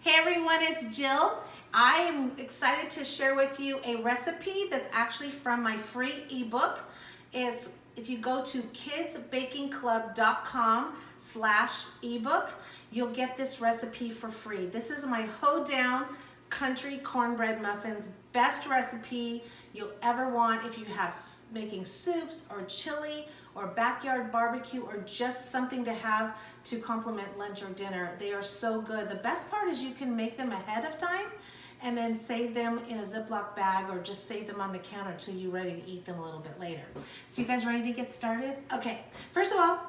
Hey everyone, it's Jill. I am excited to share with you a recipe that's actually from my free ebook. It's if you go to kidsbakingclub.com/ebook, you'll get this recipe for free. This is my hoedown country cornbread muffins, best recipe you'll ever want if you have making soups or chili or backyard barbecue or just something to have to complement lunch or dinner. They are so good. The best part is you can make them ahead of time and then save them in a Ziploc bag or just save them on the counter till you're ready to eat them a little bit later. So you guys ready to get started? Okay, first of all,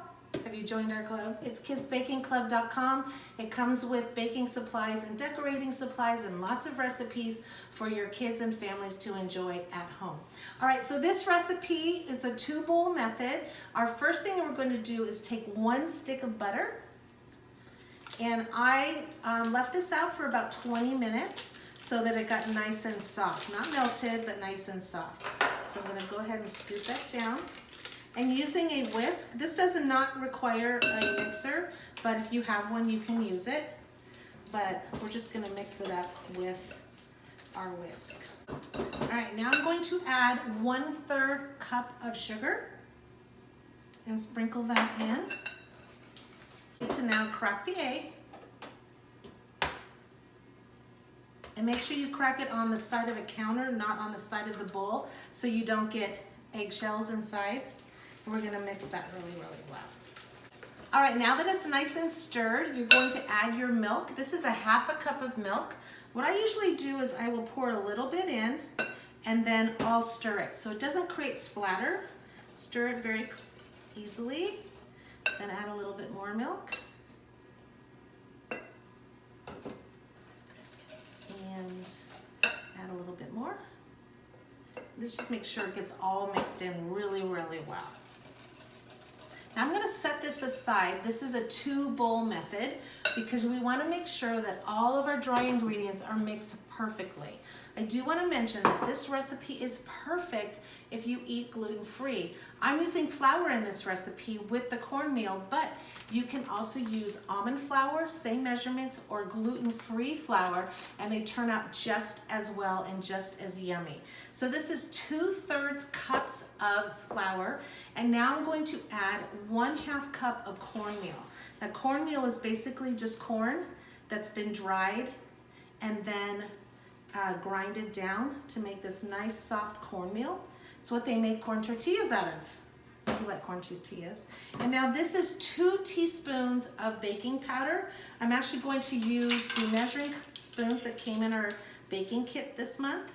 have you joined our club? It's kidsbakingclub.com. It comes with baking supplies and decorating supplies and lots of recipes for your kids and families to enjoy at home. All right, so this recipe, it's a 2-bowl method. Our first thing that we're going to do is take 1 stick of butter. And I left this out for about 20 minutes so that it got nice and soft. Not melted, but nice and soft. So I'm going to go ahead and scoop that down. And using a whisk, this does not require a mixer, but if you have one, you can use it. But we're just gonna mix it up with our whisk. All right, now I'm going to add 1/3 cup of sugar and sprinkle that in. Need to now crack the egg. And make sure you crack it on the side of a counter, not on the side of the bowl, so you don't get eggshells inside. We're gonna mix that really, really well. All right, now that it's nice and stirred, you're going to add your milk. This is a 1/2 cup of milk. What I usually do is I will pour a little bit in and then I'll stir it. So it doesn't create splatter. Stir it very easily. Then add a little bit more milk. And add a little bit more. Let's just make sure it gets all mixed in really, really well. Now I'm gonna set this aside. This is a 2-bowl method because we wanna make sure that all of our dry ingredients are mixed perfectly. I do wanna mention that this recipe is perfect if you eat gluten-free. I'm using flour in this recipe with the cornmeal, but you can also use almond flour, same measurements, or gluten-free flour, and they turn out just as well and just as yummy. So this is 2/3 cups of flour, and now I'm going to add 1/2 cup of cornmeal. Now cornmeal is basically just corn that's been dried and then grinded down to make this nice soft cornmeal. It's what they make corn tortillas out of. You like corn tortillas. And now this is 2 teaspoons of baking powder. I'm actually going to use the measuring spoons that came in our baking kit this month.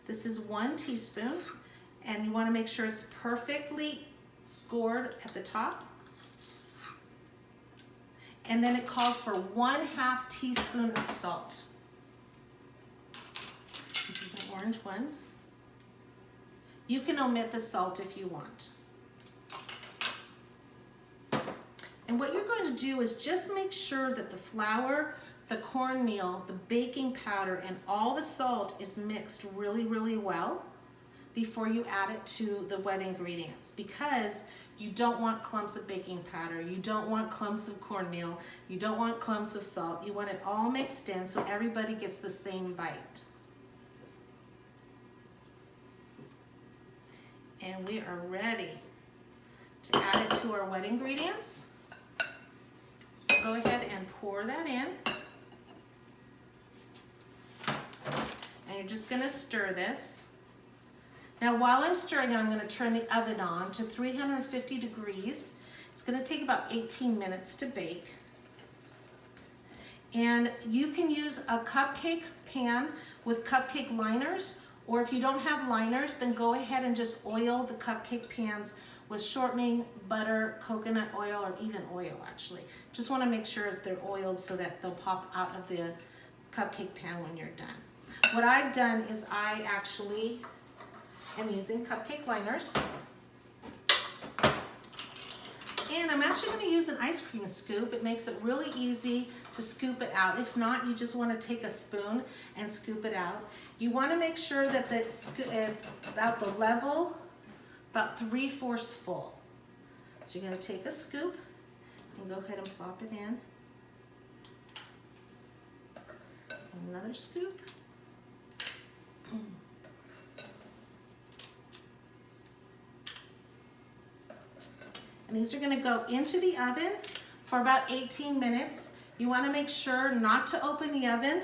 This is 1 teaspoon, and you want to make sure it's perfectly scored at the top. And then it calls for 1/2 teaspoon of salt. This is the orange one. You can omit the salt if you want. And what you're going to do is just make sure that the flour, the cornmeal, the baking powder, and all the salt is mixed really, really well before you add it to the wet ingredients, because you don't want clumps of baking powder, you don't want clumps of cornmeal, you don't want clumps of salt. You want it all mixed in so everybody gets the same bite. And we are ready to add it to our wet ingredients. So go ahead and pour that in. And you're just gonna stir this. Now while I'm stirring it, I'm gonna turn the oven on to 350 degrees. It's gonna take about 18 minutes to bake. And you can use a cupcake pan with cupcake liners, or if you don't have liners, then go ahead and just oil the cupcake pans with shortening, butter, coconut oil, or even oil actually. Just wanna make sure they're oiled so that they'll pop out of the cupcake pan when you're done. What I've done is I actually am using cupcake liners. And I'm actually gonna use an ice cream scoop. It makes it really easy to scoop it out. If not, you just wanna take a spoon and scoop it out. You wanna make sure that it's about the level, about 3/4 full. So you're gonna take a scoop and go ahead and plop it in. Another scoop. And these are gonna go into the oven for about 18 minutes. You wanna make sure not to open the oven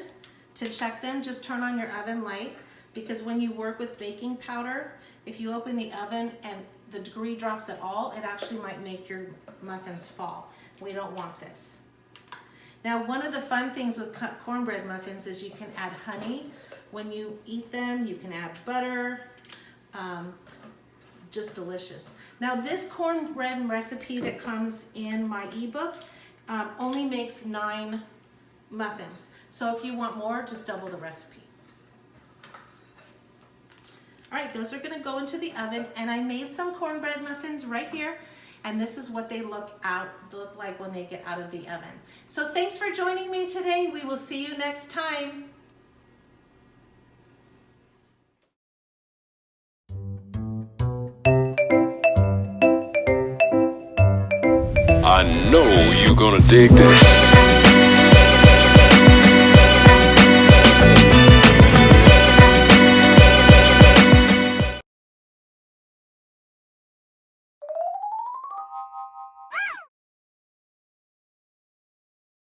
to check them. Just turn on your oven light, because when you work with baking powder, if you open the oven and the degree drops at all, it actually might make your muffins fall. We don't want this. Now, one of the fun things with cornbread muffins is you can add honey. When you eat them, you can add butter, just delicious. Now, this cornbread recipe that comes in my ebook only makes 9 muffins. So if you want more, just double the recipe. All right, those are gonna go into the oven, and I made some cornbread muffins right here, and this is what they look like when they get out of the oven. So thanks for joining me today. We will see you next time. I know you're gonna dig this.